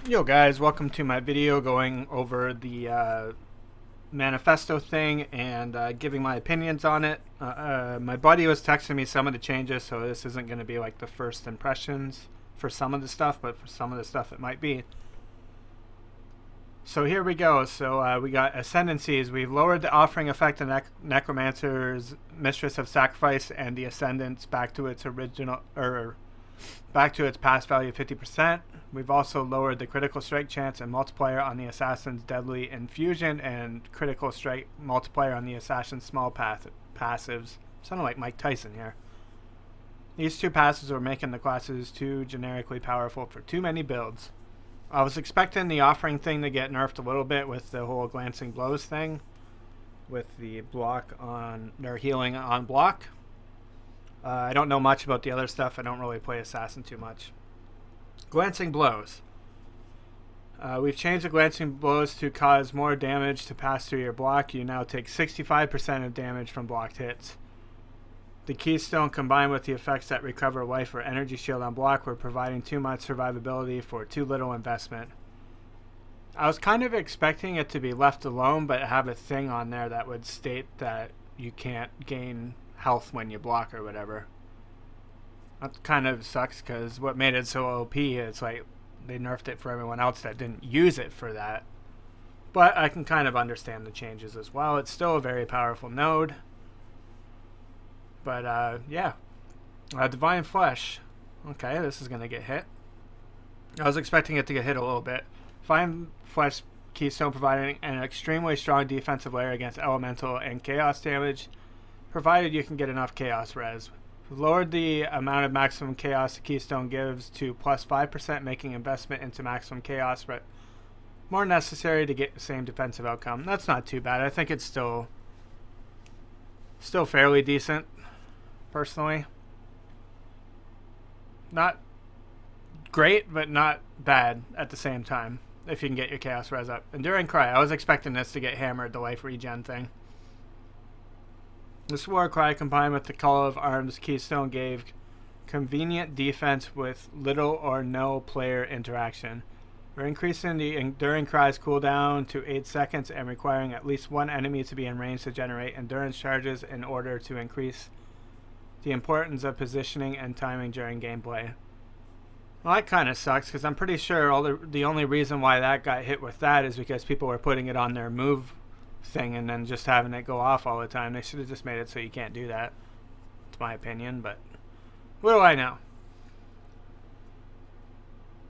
Yo guys, welcome to my video going over the Manifesto thing and giving my opinions on it. My buddy was texting me some of the changes, so this isn't going to be like the first impressions for some of the stuff, but for some of the stuff it might be. So here we go. So we got Ascendancies. We've lowered the offering effect of Necromancer's Mistress of Sacrifice and the Ascendants back to its original, back to its past value of 50%. We've also lowered the critical strike chance and multiplier on the Assassin's Deadly Infusion and critical strike multiplier on the Assassin's small passives. Sounding like Mike Tyson here. These two passives are making the classes too generically powerful for too many builds. I was expecting the offering thing to get nerfed a little bit with the whole glancing blows thing, with the block on, or healing on block. I don't know much about the other stuff. I don't really play Assassin too much. Glancing blows. We've changed the glancing blows to cause more damage to pass through your block. You now take 65% of damage from blocked hits. The keystone combined with the effects that recover life or energy shield on block were providing too much survivability for too little investment. I was kind of expecting it to be left alone, but have a thing on there that would state that you can't gain health when you block or whatever. That kind of sucks, because what made it so OP is like they nerfed it for everyone else that didn't use it for that. But I can kind of understand the changes as well. It's still a very powerful node. But yeah. Divine Flesh. Okay, this is going to get hit. I was expecting it to get hit a little bit. Divine Flesh keystone providing an extremely strong defensive layer against elemental and chaos damage, provided you can get enough chaos res. We've lowered the amount of maximum chaos the keystone gives to plus 5%, making investment into maximum chaos more necessary to get the same defensive outcome. That's not too bad. I think it's still fairly decent, personally. Not great, but not bad at the same time, if you can get your chaos res up. Enduring Cry. I was expecting this to get hammered, the life regen thing. This war cry combined with the Call of Arms keystone gave convenient defense with little or no player interaction. We're increasing the Enduring Cry's cooldown to 8 seconds and requiring at least one enemy to be in range to generate endurance charges in order to increase the importance of positioning and timing during gameplay. Well, that kind of sucks, because I'm pretty sure the only reason why that got hit with that is because people were putting it on their move thing and then just having it go off all the time. They should have just made it so you can't do that. It's my opinion, but what do I know?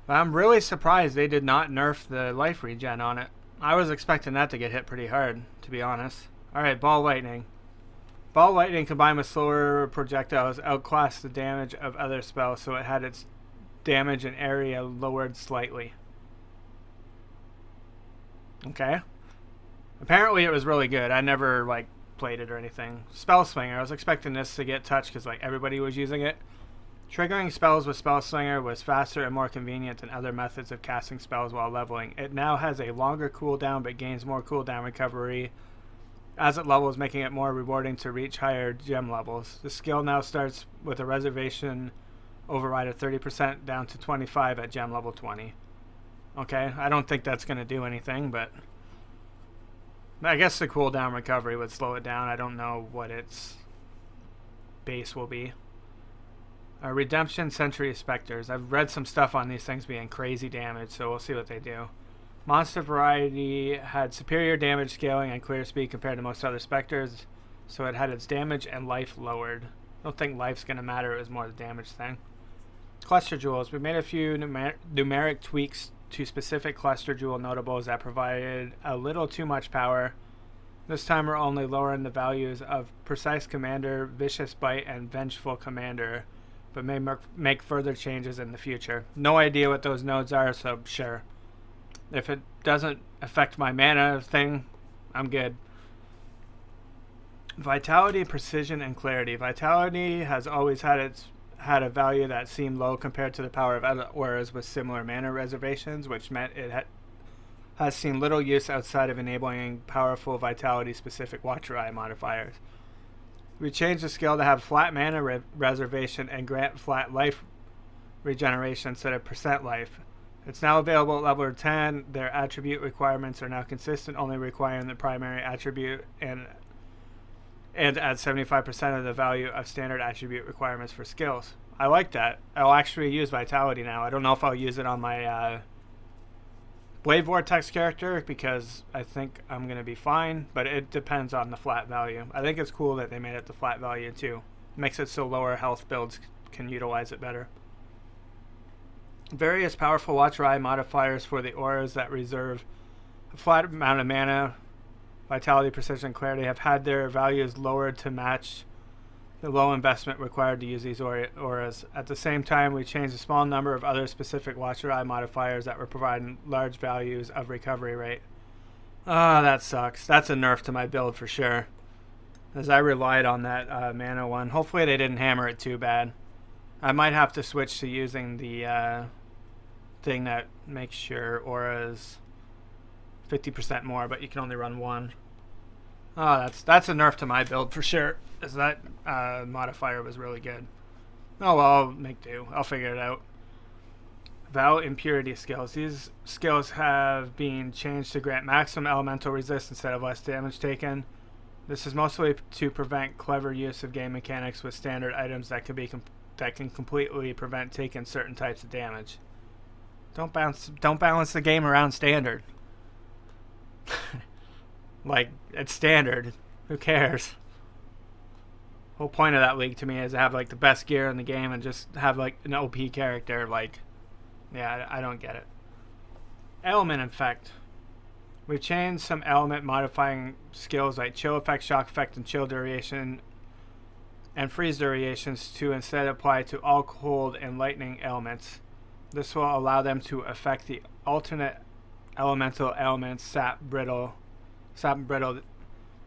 But I'm really surprised they did not nerf the life regen on it. I was expecting that to get hit pretty hard, to be honest. Alright, Ball Lightning. Ball Lightning combined with slower projectiles outclassed the damage of other spells, so it had its damage and area lowered slightly. Okay. Apparently it was really good. I never played it or anything. Spell Slinger. I was expecting this to get touched because everybody was using it. Triggering spells with Spell Slinger was faster and more convenient than other methods of casting spells while leveling. It now has a longer cooldown but gains more cooldown recovery as it levels, making it more rewarding to reach higher gem levels. The skill now starts with a reservation override of 30% down to 25 at gem level 20. Okay, I don't think that's going to do anything, but I guess the cooldown recovery would slow it down. I don't know what its base will be. Redemption Century Specters. I've read some stuff on these things being crazy damage, so we'll see what they do. Monster Variety had superior damage scaling and clear speed compared to most other Specters, so it had its damage and life lowered. I don't think life's going to matter. It was more the damage thing. Cluster Jewels. We made a few numeric tweaks to specific cluster jewel notables that provided a little too much power. This time we're only lowering the values of Precise Commander, Vicious Bite, and Vengeful Commander, but may make further changes in the future. No idea what those nodes are, so sure. If it doesn't affect my mana thing, I'm good. Vitality, Precision, and Clarity. Vitality has always had a value that seemed low compared to the power of other auras with similar mana reservations, which meant it has seen little use outside of enabling powerful Vitality-specific Watcher Eye modifiers. We changed the skill to have flat mana reservation and grant flat life regeneration instead of percent life. It's now available at level 10. Their attribute requirements are now consistent, only requiring the primary attribute and add 75% of the value of standard attribute requirements for skills. I like that. I'll actually use Vitality now. I don't know if I'll use it on my Blade Vortex character because I think I'm going to be fine, but it depends on the flat value. I think it's cool that they made it the flat value too. Makes it so lower health builds can utilize it better. Various powerful Watcher Eye modifiers for the auras that reserve a flat amount of mana, Vitality, Precision, Clarity have had their values lowered to match the low investment required to use these auras. At the same time, we changed a small number of other specific Watcher Eye modifiers that were providing large values of recovery rate. Ah, that sucks. That's a nerf to my build for sure, as I relied on that mana one. Hopefully they didn't hammer it too bad. I might have to switch to using the thing that makes your auras 50% more, but you can only run one. Oh, that's a nerf to my build for sure, as that modifier was really good. Oh well, I'll make do. I'll figure it out. Val Impurity Skills. These skills have been changed to grant maximum elemental resist instead of less damage taken. This is mostly to prevent clever use of game mechanics with standard items that can completely prevent taking certain types of damage. Don't balance the game around standard. Like, it's standard. Who cares? Whole point of that league to me is to have like the best gear in the game and just have like an OP character. Like, yeah, I don't get it. Element effect. We've changed some element modifying skills like chill effect, shock effect, and chill duration and freeze durations to instead apply to all cold and lightning elements. This will allow them to affect the alternate elemental elements sap and brittle.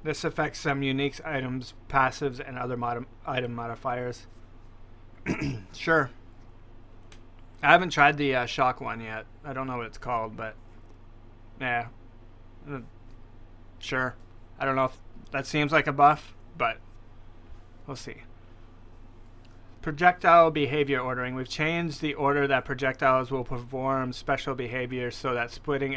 This affects some unique items, passives, and other item modifiers. Sure. I haven't tried the shock one yet. I don't know what it's called, but yeah. Sure. I don't know if that seems like a buff, but we'll see. Projectile behavior ordering. We've changed the order that projectiles will perform special behaviors so that splitting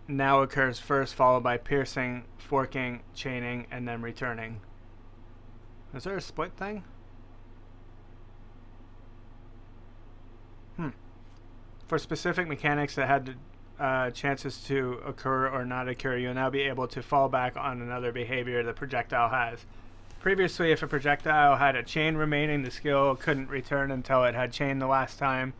now occurs first, followed by piercing, forking, chaining, and then returning. Is there a split thing? For specific mechanics that had chances to occur or not occur, you'll now be able to fall back on another behavior the projectile has. Previously, if a projectile had a chain remaining, the skill couldn't return until it had chained the last time,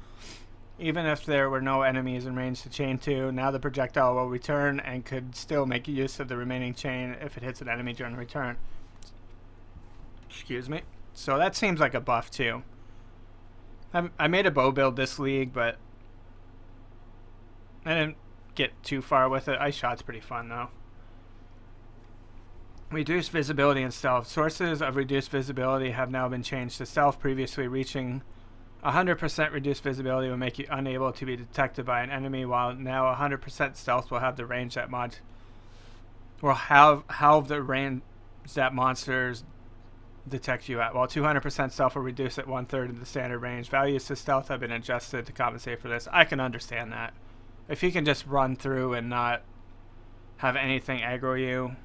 even if there were no enemies in range to chain to. Now the projectile will return and could still make use of the remaining chain if it hits an enemy during return. Excuse me. So that seems like a buff too. I made a bow build this league, but I didn't get too far with it. Ice shot's pretty fun though. Reduced visibility and stealth. Sources of reduced visibility have now been changed to stealth. Previously, reaching 100% reduced visibility will make you unable to be detected by an enemy, while now 100% stealth will have the range that the range that monsters detect you at, while 200% stealth will reduce at 1/3 of the standard range. Values to stealth have been adjusted to compensate for this. I can understand that. If you can just run through and not have anything aggro you.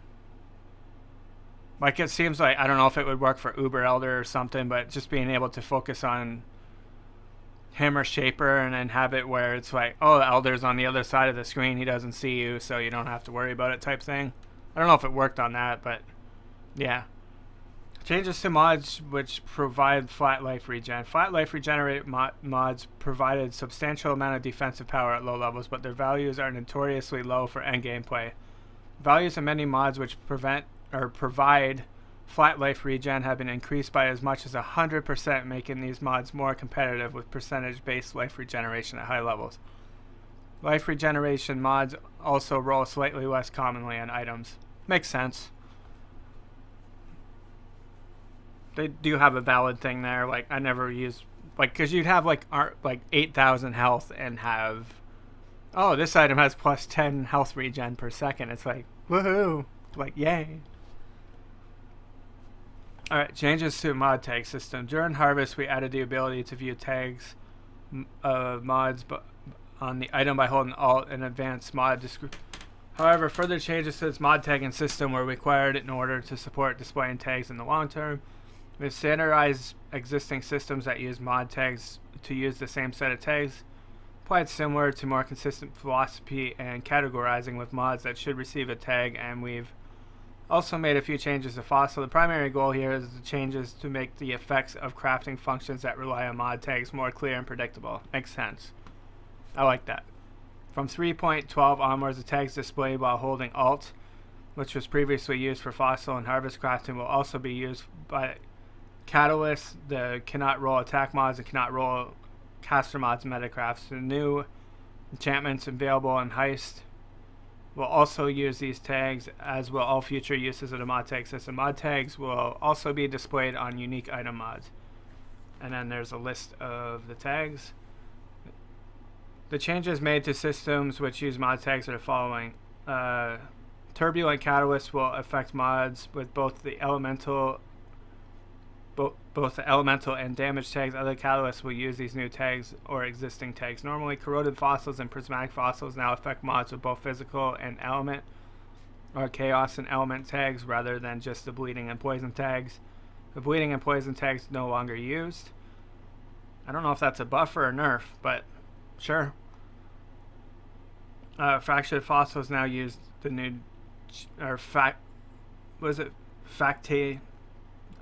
Like, it seems like, I don't know if it would work for Uber Elder or something, but just being able to focus on him or Shaper and then have it where it's like, oh, the Elder's on the other side of the screen, he doesn't see you, so you don't have to worry about it type thing. I don't know if it worked on that, but yeah. Changes to mods which provide flat life regen. Flat life regenerate mods provided substantial amount of defensive power at low levels, but their values are notoriously low for endgame play. Values of many mods which provide flat life regen have been increased by as much as 100%, making these mods more competitive with percentage-based life regeneration at high levels. Life regeneration mods also roll slightly less commonly on items. Makes sense. They do have a valid thing there. Like, I never use, like, because you'd have like 8,000 health and have, oh, this item has plus 10 health regen per second. It's like, woohoo! Like, yay! Alright, changes to mod tag system. During harvest, we added the ability to view tags mods on the item by holding Alt and advanced mod description. However, further changes to its mod tagging system were required in order to support displaying tags in the long term. We've standardized existing systems that use mod tags to use the same set of tags, applied similar to more consistent philosophy and categorizing with mods that should receive a tag, and we've also made a few changes to Fossil. The primary goal here is the changes to make the effects of crafting functions that rely on mod tags more clear and predictable. Makes sense. I like that. From 3.12 onwards, the tags displayed while holding Alt, which was previously used for Fossil and Harvest crafting, will also be used by Catalyst, the cannot roll attack mods, and cannot roll caster mods metacrafts. The new enchantments available in Heist will also use these tags, as will all future uses of the mod tag system. Mod tags will also be displayed on unique item mods. And then there's a list of the tags. The changes made to systems which use mod tags are the following. Turbulent Catalyst will affect mods with both the elemental and damage tags. Other catalysts will use these new tags or existing tags. Normally, corroded fossils and prismatic fossils now affect mods with both physical and element, or chaos and element tags, rather than just the bleeding and poison tags. The bleeding and poison tags no longer used. I don't know if that's a buff or a nerf, but sure. Fractured fossils now use the new, Facte?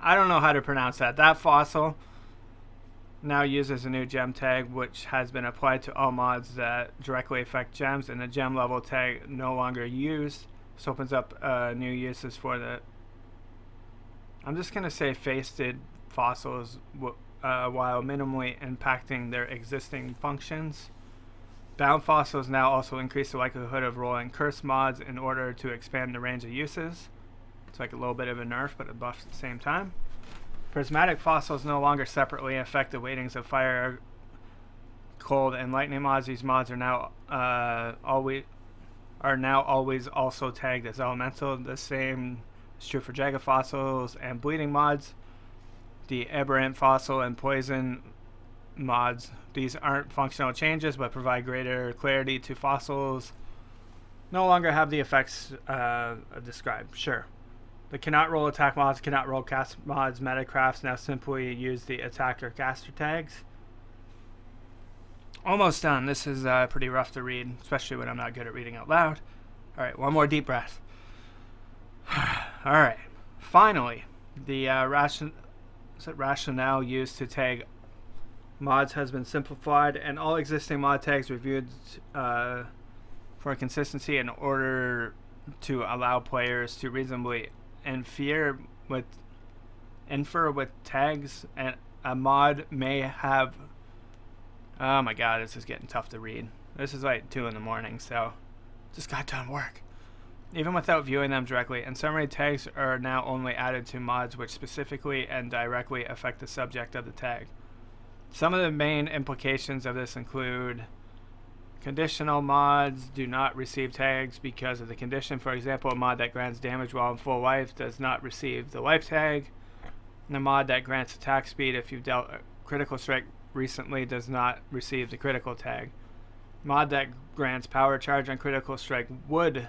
I don't know how to pronounce that. That fossil now uses a new gem tag, which has been applied to all mods that directly affect gems, and the gem level tag no longer used. This opens up new uses for the, I'm just going to say faceted fossils while minimally impacting their existing functions. Bound fossils now also increase the likelihood of rolling curse mods in order to expand the range of uses. It's like a little bit of a nerf, but a buff at the same time. Prismatic fossils no longer separately affect the weightings of fire, cold, and lightning mods. These mods are now always also tagged as elemental. The same is true for Jagged fossils and bleeding mods. The aberrant fossil and poison mods. These aren't functional changes, but provide greater clarity to fossils. No longer have the effects described. Sure. The cannot roll attack mods, cannot roll cast mods, metacrafts now simply use the attacker caster tags. Almost done. This is pretty rough to read, especially when I'm not good at reading out loud. Alright, one more deep breath. Alright, finally, the rationale used to tag mods has been simplified, and all existing mod tags reviewed for consistency in order to allow players to reasonably infer with tags, and a mod may have, oh my god, this is getting tough to read. This is like 2 in the morning, so just got done work. Even without viewing them directly, and summary tags are now only added to mods which specifically and directly affect the subject of the tag. Some of the main implications of this include conditional mods do not receive tags because of the condition. For example, a mod that grants damage while in full life does not receive the life tag. And a mod that grants attack speed if you've dealt a critical strike recently does not receive the critical tag. Mod that grants power charge on critical strike would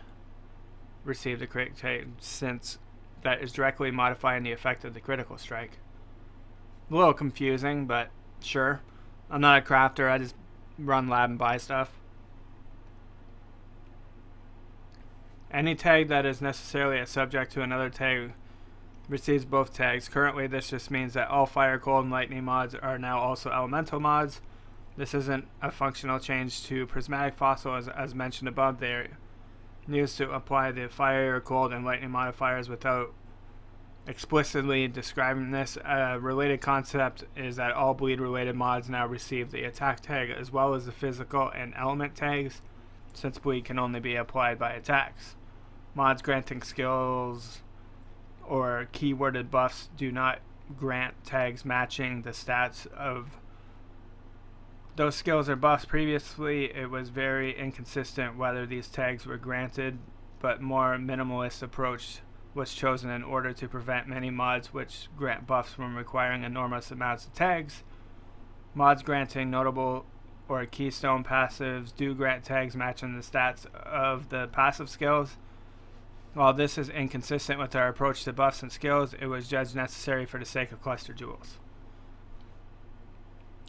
receive the crit tag, since that is directly modifying the effect of the critical strike. A little confusing, but sure. I'm not a crafter, I just run lab and buy stuff. Any tag that is necessarily a subject to another tag receives both tags. Currently, this just means that all fire, cold, and lightning mods are now also elemental mods. This isn't a functional change to prismatic fossil, as mentioned above. They're used to apply the fire, cold, and lightning modifiers without explicitly describing this. A related concept is that all bleed related mods now receive the attack tag as well as the physical and element tags, since bleed can only be applied by attacks. Mods granting skills or keyworded buffs do not grant tags matching the stats of those skills or buffs. Previously, it was very inconsistent whether these tags were granted, but more minimalist approach was chosen in order to prevent many mods which grant buffs from requiring enormous amounts of tags. Mods granting notable or keystone passives do grant tags matching the stats of the passive skills. While this is inconsistent with our approach to buffs and skills, it was judged necessary for the sake of cluster jewels.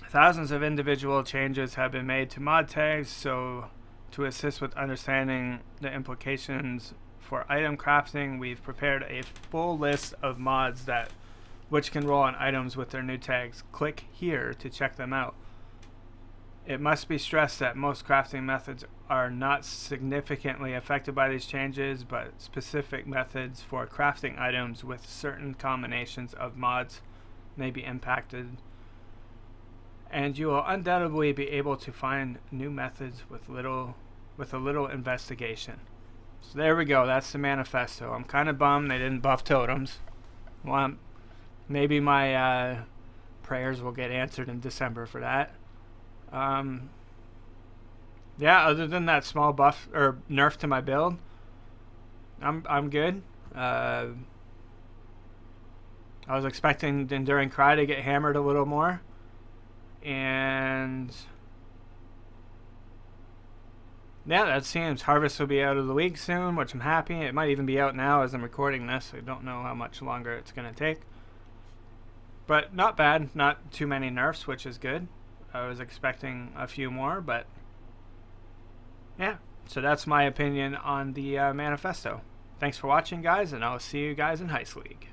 Thousands of individual changes have been made to mod tags, so to assist with understanding the implications for item crafting, we've prepared a full list of mods which can roll on items with their new tags. Click here to check them out. It must be stressed that most crafting methods are not significantly affected by these changes, but specific methods for crafting items with certain combinations of mods may be impacted, and you will undoubtedly be able to find new methods with a little investigation. So there we go, that's the manifesto. I'm kind of bummed they didn't buff totems. Well, maybe my prayers will get answered in December for that. Yeah, other than that small buff or nerf to my build, I'm good. I was expecting Enduring Cry to get hammered a little more, and yeah, that seems Harvest will be out of the week soon, which I'm happy. It might even be out now as I'm recording this. I don't know how much longer it's going to take. But not bad. Not too many nerfs, which is good. I was expecting a few more, but yeah. So that's my opinion on the manifesto. Thanks for watching, guys, and I'll see you guys in Heist League.